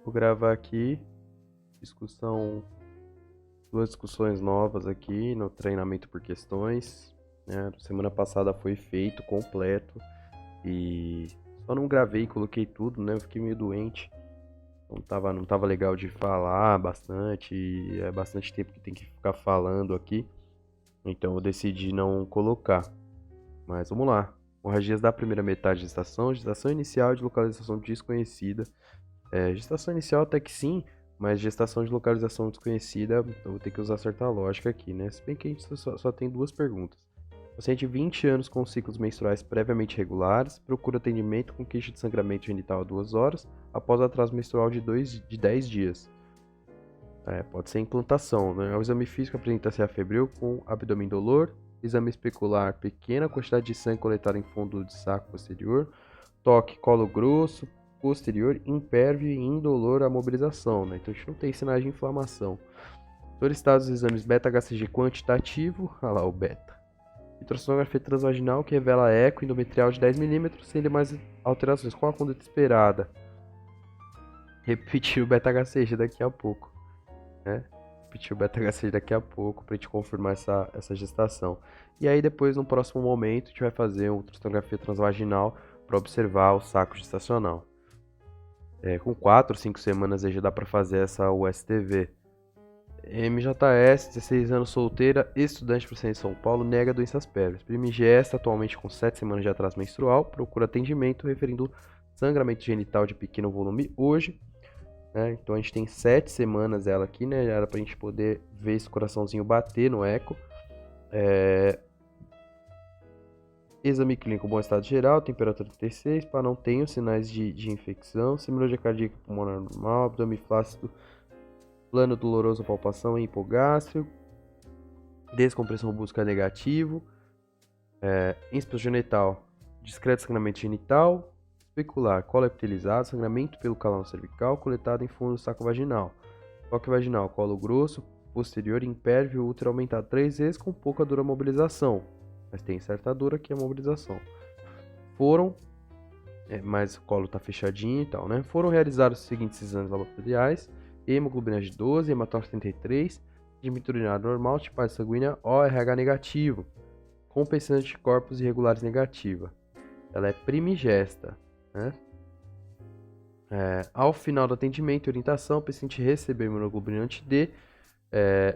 Vou gravar aqui discussão, duas discussões novas aqui no treinamento por questões, né? Semana passada foi feito completo e só não gravei, coloquei tudo, né? Eu fiquei meio doente, não tava legal de falar bastante, e é bastante tempo que tem que ficar falando aqui, então eu decidi não colocar. Mas vamos lá. Hemorragias da primeira metade de gestação inicial de localização desconhecida. Gestação inicial até que sim, mas gestação de localização desconhecida, eu vou ter que usar certa lógica aqui, né? Se bem que a gente só tem duas perguntas. Paciente de 20 anos com ciclos menstruais previamente regulares, procura atendimento com queixa de sangramento genital a 2 horas após atraso menstrual de 10 dias. Pode ser implantação, né? O exame físico apresenta-se a febril com abdômen dolor, exame especular, pequena quantidade de sangue coletada em fundo de saco posterior, toque, colo grosso, posterior, impérvio e indolor à mobilização, né? Então a gente não tem sinais de inflamação. Solicitados os exames beta-HCG quantitativo, olha lá o beta. Ultrassonografia transvaginal que revela eco endometrial de 10 milímetros sem demais alterações. Qual a conduta esperada? Repetir o beta-HCG daqui a pouco, né? Repetir o beta-HCG daqui a pouco para a gente confirmar essa gestação. E aí depois, no próximo momento, a gente vai fazer uma ultrassonografia transvaginal para observar o saco gestacional. Com 4 ou 5 semanas aí já dá para fazer essa USTV. MJS, 16 anos, solteira, estudante para sair em São Paulo, nega doenças prévias. Primigesta, atualmente com 7 semanas de atraso menstrual, procura atendimento referindo sangramento genital de pequeno volume hoje. Né? Então a gente tem 7 semanas ela aqui, né? Era pra gente poder ver esse coraçãozinho bater no eco. Exame clínico, bom estado geral, temperatura 36, para não ter sinais de infecção, semiologia cardíaca pulmonar normal, abdômen flácido, plano doloroso, palpação em hipogástrio, descompressão brusca negativo, ínspeto genital, discreto sangramento genital, especular, colo epitelizado, sangramento pelo canal cervical, coletado em fundo do saco vaginal, toque vaginal, colo grosso, posterior, impérvio, útero aumentado 3 vezes com pouca dura mobilização, mas tem certa dor aqui a mobilização. Mas o colo tá fechadinho e tal, né? Foram realizados os seguintes exames laboratoriais: hemoglobina de 12, hematócrito 33, diminuto urinário normal, tipagem sanguínea ORH negativo, compensante de corpos irregulares negativa. Ela é primigesta, né? Ao final do atendimento e orientação, o paciente recebeu imunoglobulina anti-D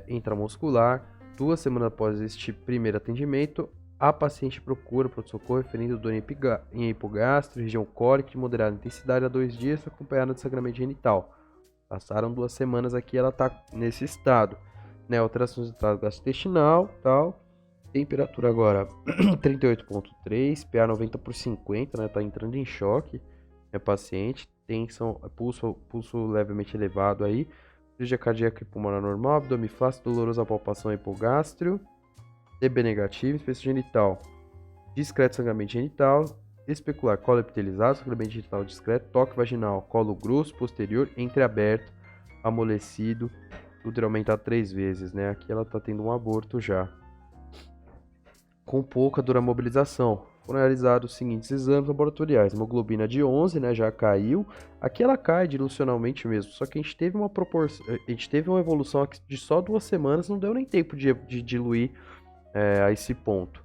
intramuscular. 2 semanas após este primeiro atendimento, a paciente procura pronto-socorro referindo dor em hipogastro, região cólica de moderada intensidade há 2 dias, acompanhada de sangramento genital. Passaram 2 semanas aqui, ela está nesse estado. Né? Alterações do trato gastrointestinal, tal. Temperatura agora 38,3, PA 90/50, né? Tá entrando em choque. Paciente, tensão, pulso levemente elevado aí. Cirurgia cardíaca e pulmonar normal, abdômen flácido, dolorosa palpação hipogástrio, TB negativo, inspeção genital, discreto sangramento genital, especular, colo epitelizado, sangramento genital discreto, toque vaginal, colo grosso, posterior, entreaberto, amolecido, útero aumentado 3 vezes, né? Aqui ela tá tendo um aborto já. Com pouca duramobilização. Foram realizados os seguintes exames laboratoriais. Hemoglobina de 11, né, já caiu. Aqui ela cai dilucionalmente mesmo, só que a gente teve uma evolução aqui de só 2 semanas, não deu nem tempo de diluir a esse ponto.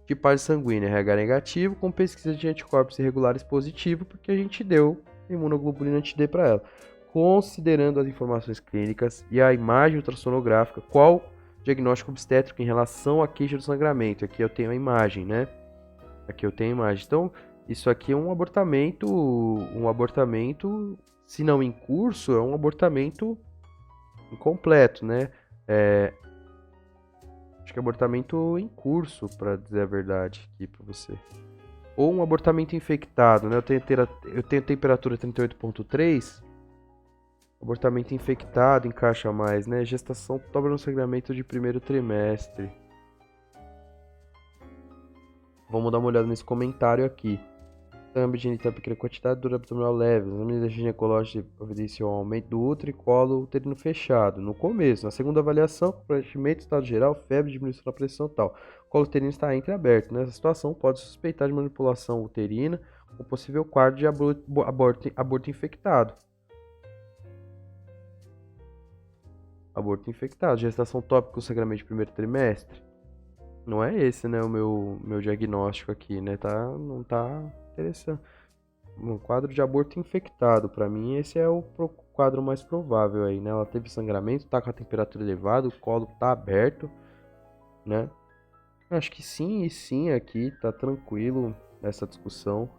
Tipagem sanguínea RH negativo, com pesquisa de anticorpos irregulares positivo, porque a gente deu imunoglobulina anti-D para ela. Considerando as informações clínicas e a imagem ultrassonográfica, qual diagnóstico obstétrico em relação à queixa do sangramento? Aqui eu tenho a imagem, né? Aqui eu tenho a imagem. Então, isso aqui é um abortamento, se não em curso, é um abortamento incompleto, né? Acho que é abortamento em curso, para dizer a verdade aqui para você. Ou um abortamento infectado, né? Eu tenho temperatura 38,3. Abortamento infectado encaixa mais, né? Gestação dobra no sangramento de primeiro trimestre. Vamos dar uma olhada nesse comentário aqui. Thumb genital pequena quantidade, dor abdominal leve. Exame ginecológico evidenciou um aumento do útero e colo uterino fechado. No começo, na segunda avaliação, comprometimento, estado geral, febre, diminuição da pressão e tal. O colo uterino está entreaberto. Nessa situação, pode suspeitar de manipulação uterina com possível quadro de aborto infectado. Aborto infectado. Gestação tópica com sangramento de primeiro trimestre. Não é esse, né, o meu diagnóstico aqui, né? Não tá interessante. Um quadro de aborto infectado, pra mim, esse é o quadro mais provável aí, né? Ela teve sangramento, tá com a temperatura elevada, o colo tá aberto, né? Acho que sim e sim aqui, tá tranquilo essa discussão.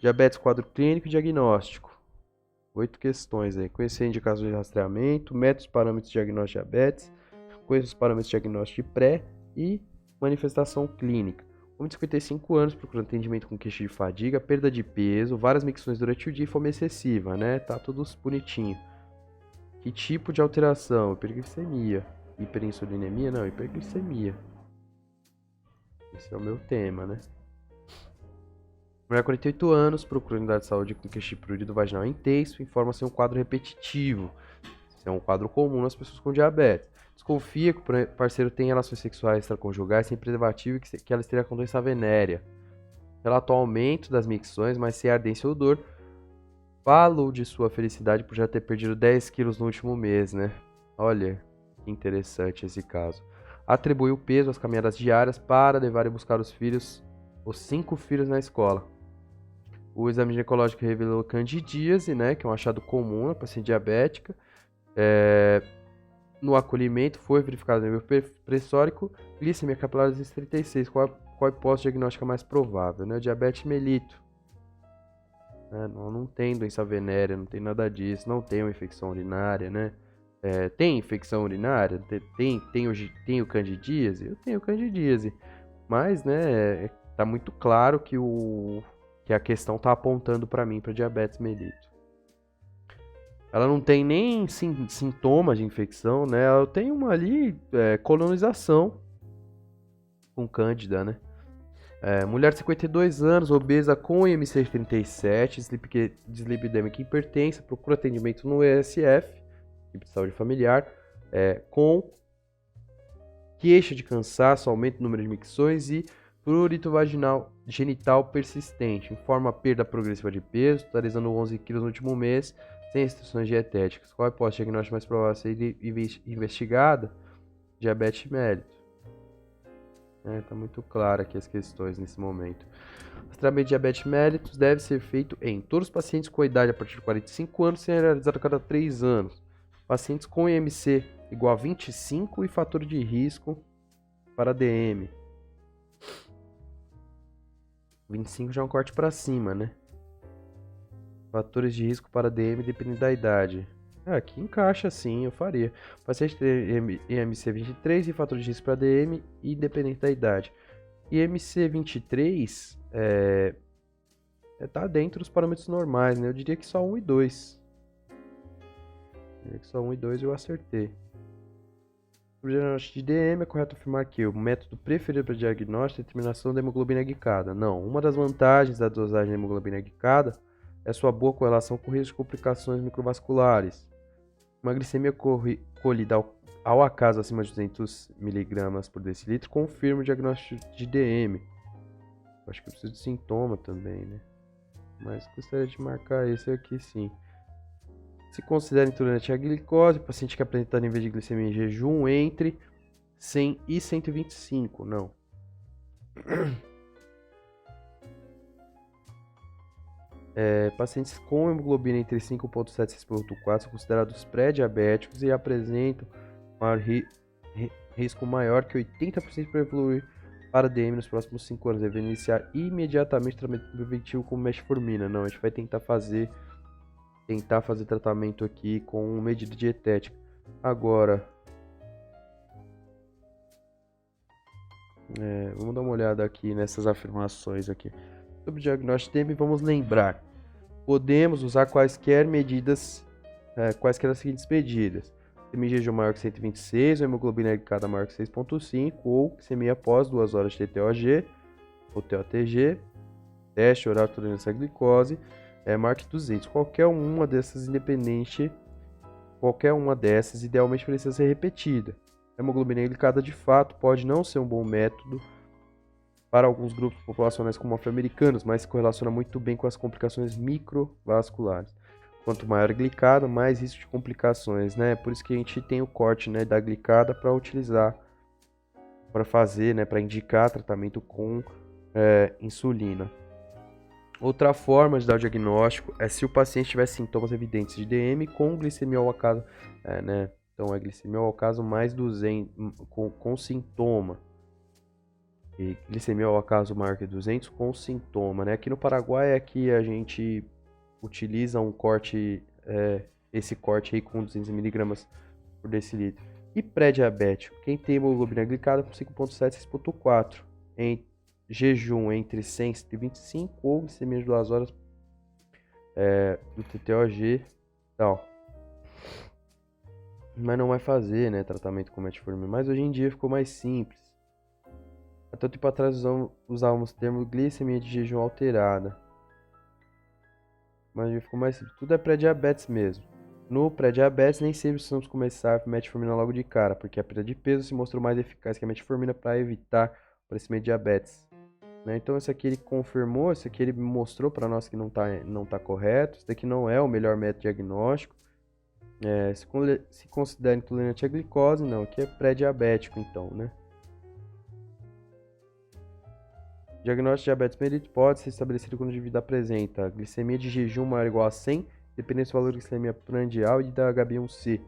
Diabetes, quadro clínico e diagnóstico. 8 questões aí. Conhecer indicações de rastreamento, métodos, parâmetros de diagnóstico de diabetes, conhecer os parâmetros de diagnóstico de pré e manifestação clínica. Homem de 55 anos procurando atendimento com queixa de fadiga, perda de peso, várias micções durante o dia e fome excessiva, né? Tá tudo bonitinho. Que tipo de alteração? Hiperglicemia. Hiperinsulinemia? Não, hiperglicemia. Esse é o meu tema, né? Mulher 48 anos, procura unidade de saúde com queixa de prurido vaginal intenso, informa ser um quadro repetitivo. Isso é um quadro comum nas pessoas com diabetes. Desconfia que o parceiro tem relações sexuais extraconjugais sem preservativo e que ela esteja com doença venérea. Relata o aumento das micções, mas sem ardência ou dor. Falou de sua felicidade por já ter perdido 10 quilos no último mês, né? Olha, que interessante esse caso. Atribui o peso às caminhadas diárias para levar e buscar os 5 filhos na escola. O exame ginecológico revelou candidíase, né, que é um achado comum na paciente diabética. No acolhimento foi verificado o nível pressórico, glicemia capilar 36. Qual a hipótese diagnóstica mais provável, né? Diabetes mellitus. Não tem doença venérea, não tem nada disso, não tem uma infecção urinária, né? Tem infecção urinária? Tenho candidíase? Eu tenho candidíase. Mas, né, tá muito claro que a questão tá apontando para mim para diabetes mellitus. Ela não tem nem sintomas de infecção, né? Ela tem uma ali colonização com cândida, né? Mulher de 52 anos, obesa com IMC 37, dislipidêmica hipertensa, procura atendimento no ESF, equipe de saúde familiar, com queixa de cansaço, aumento do número de micções e prurito vaginal genital persistente. Informa perda progressiva de peso, totalizando 11 quilos no último mês, sem restrições dietéticas. Qual é a hipótese diagnóstica mais provável a ser investigada? Diabetes mellitus. Tá muito claro aqui as questões nesse momento. O rastreamento de diabetes mellitus deve ser feito em todos os pacientes com idade a partir de 45 anos, sendo realizado a cada 3 anos. Pacientes com IMC igual a 25 e fator de risco para DM. 25 já é um corte para cima, né? Fatores de risco para DM dependendo da idade. Aqui encaixa sim, eu faria. Paciente tem IMC 23 e fator de risco para DM, independente da idade. IMC 23 tá dentro dos parâmetros normais, né? Eu diria que só 1 e 2. Só 1 e 2 eu acertei. Para o diagnóstico de DM, é correto afirmar que o método preferido para diagnóstico é a determinação da hemoglobina glicada. Não, uma das vantagens da dosagem da hemoglobina glicada é sua boa correlação com o risco de complicações microvasculares. Uma glicemia colhida ao acaso acima de 200 mg por decilitro confirma o diagnóstico de DM. Acho que eu preciso de sintoma também, né? Mas gostaria de marcar esse aqui sim. Se considera intolerante à glicose, paciente que apresenta nível de glicemia em jejum entre 100 e 125, não. Pacientes com hemoglobina entre 5,7 e 6,4 são considerados pré-diabéticos e apresentam risco maior que 80% para evoluir para DM nos próximos 5 anos. Deve iniciar imediatamente tratamento preventivo com metformina. Não, a gente vai tentar fazer tratamento aqui com medida dietética. Agora, vamos dar uma olhada aqui nessas afirmações aqui. Sobre o diagnóstico de DM, vamos lembrar. Podemos usar quaisquer medidas, quaisquer das seguintes medidas. Glicemia em jejum maior que 126, ou hemoglobina glicada maior que 6,5, ou glicemia após 2 horas de TTOG, ou TOTG, teste oral de tolerância à glicose, maior que 200. Qualquer uma dessas, idealmente precisa ser repetida. A hemoglobina glicada, de fato, pode não ser um bom método para alguns grupos populacionais como afro-americanos, mas se correlaciona muito bem com as complicações microvasculares. Quanto maior a glicada, mais risco de complicações, né? Por isso que a gente tem o corte, né, da glicada para utilizar, para fazer, né, para indicar tratamento com insulina. Outra forma de dar o diagnóstico é se o paciente tiver sintomas evidentes de DM com glicemia ao acaso, né? Então é glicemia ao acaso mais 200 com sintoma. E glicemia ao acaso maior que 200 com sintoma, né? Aqui no Paraguai aqui a gente utiliza um corte, esse corte aí com 200 mg por decilitro. E pré-diabético, quem tem hemoglobina glicada com 5.7 e 6.4 em jejum entre 100 e 125 ou glicemia de 2 horas do TTOG e tal. Mas não vai fazer, né, tratamento com metformina. Mas hoje em dia ficou mais simples. Até um tempo atrás usávamos o termo glicemia de jejum alterada. Mas ficou mais simples. Tudo é pré-diabetes mesmo. No pré-diabetes, nem sempre precisamos começar a metformina logo de cara, porque a perda de peso se mostrou mais eficaz que a metformina para evitar o aparecimento de diabetes. Né? Então, esse aqui ele confirmou, esse aqui ele mostrou para nós que não tá correto. Esse daqui não é o melhor método diagnóstico. Se considera intolerante à glicose, não, aqui é pré-diabético, então, né? Diagnóstico de diabetes mellitus pode ser estabelecido quando o indivíduo apresenta glicemia de jejum maior ou igual a 100, dependendo do valor de glicemia prandial e da HbA1c.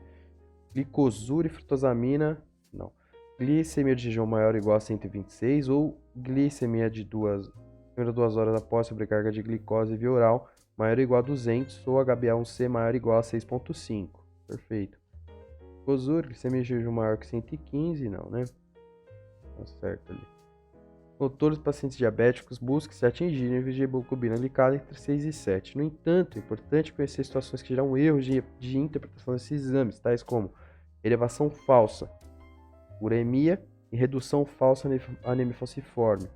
Glicosura e frutosamina, não. Glicemia de jejum maior ou igual a 126 ou glicemia de 2 horas após sobrecarga de glicose via oral maior ou igual a 200 ou HbA1c maior ou igual a 6.5. Perfeito. Glicosura, glicemia de jejum maior que 115, não, né? Tá certo ali. Todos os pacientes diabéticos buscam se atingir níveis de hemoglobina glicada entre 6 e 7. No entanto, é importante conhecer situações que geram erros de interpretação desses exames, tais como elevação falsa, uremia e redução falsa anemia falciforme.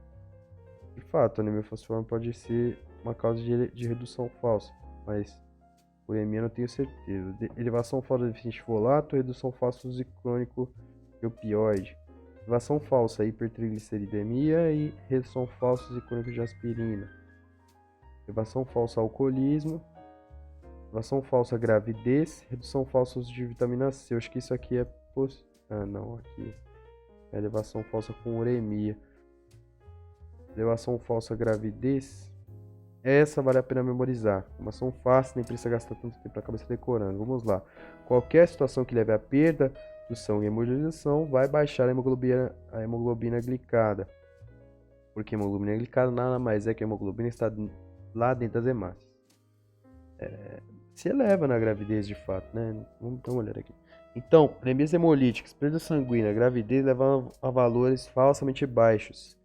De fato, a anemia falciforme pode ser uma causa de redução falsa, mas uremia não tenho certeza. Elevação falsa de deficiente folato, redução falsa do uso crônico de opioide. Elevação falsa, hipertrigliceridemia e redução falsa de crônico de aspirina. Elevação falsa, alcoolismo. Elevação falsa, gravidez. Redução falsa uso de vitamina C. Eu acho que isso aqui é... não, aqui. É elevação falsa com uremia. Elevação falsa, gravidez. Essa vale a pena memorizar. Informação fácil, nem precisa gastar tanto tempo na cabeça decorando. Vamos lá. Qualquer situação que leve à perda do sangue e hemodialização vai baixar a hemoglobina glicada. Porque a hemoglobina glicada nada mais é que a hemoglobina está lá dentro das hemácias. Se eleva na gravidez de fato, né? Vamos dar uma olhada aqui. Então, anemias hemolíticas, perda sanguínea, gravidez levam a valores falsamente baixos.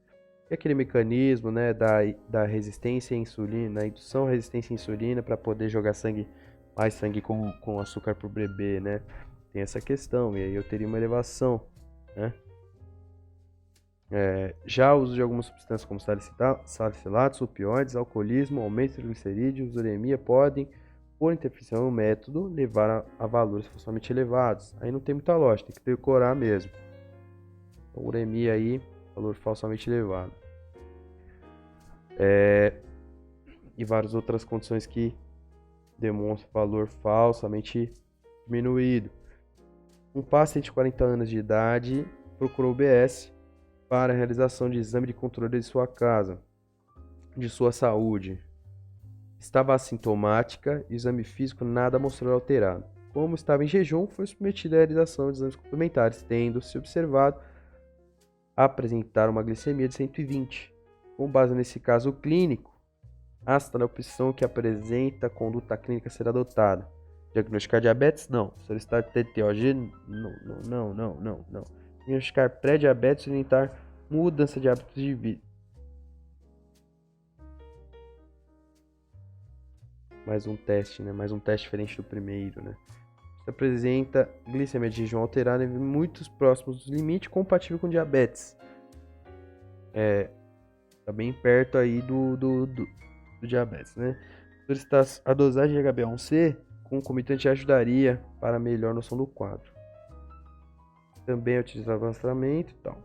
E aquele mecanismo, né, da resistência à insulina, da indução à resistência à insulina para poder jogar mais sangue com açúcar para o bebê, né? Tem essa questão, e aí eu teria uma elevação, né? Já o uso de algumas substâncias como salicilatos, opioides, alcoolismo, aumento de triglicerídeos, uremia podem, por interferência no método, levar a valores falsamente elevados. Aí não tem muita lógica, tem que decorar mesmo. Então, uremia aí, valor falsamente elevado. E várias outras condições que demonstram valor falsamente diminuído. Um paciente de 40 anos de idade procurou o BS para a realização de exame de controle de sua casa, de sua saúde. Estava assintomática e o exame físico nada mostrou alterado. Como estava em jejum, foi submetida à realização de exames complementares, tendo-se observado apresentar uma glicemia de 120. Com base nesse caso clínico, a opção que apresenta a conduta clínica será adotada. Diagnosticar diabetes? Não. Solicitar TTOG? Não. Diagnosticar pré-diabetes e orientar mudança de hábitos de vida. Mais um teste, né? Mais um teste diferente do primeiro, né? Você apresenta glicemia de jejum alterada em muitos próximos do limite, compatível com diabetes. Tá bem perto aí do diabetes, né? Solicitar a dosagem de HbA1c concomitante ajudaria para a melhor noção do quadro. Também é utilizado o rastreamento e tal.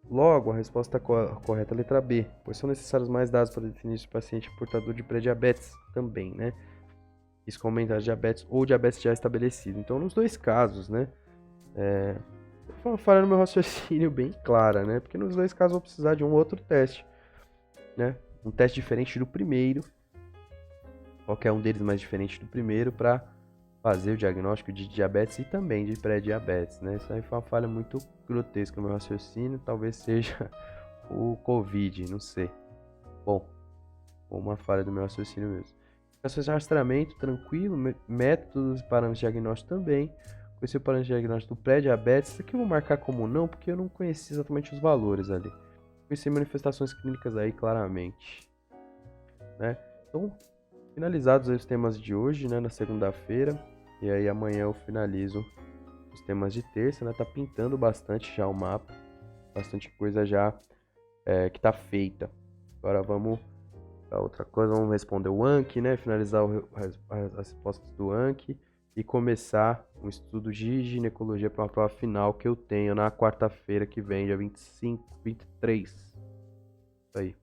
Logo, a resposta correta é a letra B, pois são necessários mais dados para definir se o paciente é portador de pré-diabetes também, né? isso com aumentar diabetes ou diabetes já estabelecido. Então, nos dois casos, né? Foi uma falha no meu raciocínio bem clara, né? Porque nos dois casos eu vou precisar de um outro teste, né? Um teste diferente do primeiro, qualquer um deles mais diferente do primeiro, para fazer o diagnóstico de diabetes e também de pré-diabetes, né? Isso aí foi uma falha muito grotesca no meu raciocínio, talvez seja o Covid, não sei. Bom, uma falha do meu raciocínio mesmo. Questões de rastreamento, tranquilo, métodos e parâmetros de diagnóstico também. Conheci o parâmetro de diagnóstico do pré-diabetes, isso aqui eu vou marcar como não, porque eu não conheci exatamente os valores ali. Conheci manifestações clínicas aí claramente, né? Então, finalizados aí os temas de hoje, né, na segunda-feira, e aí amanhã eu finalizo os temas de terça, né? Tá pintando bastante já o mapa, bastante coisa já que tá feita. Agora vamos para outra coisa, vamos responder o Anki, né? Finalizar as respostas do Anki e começar um estudo de ginecologia para uma prova final que eu tenho na quarta-feira que vem, dia 25, 23. Isso aí.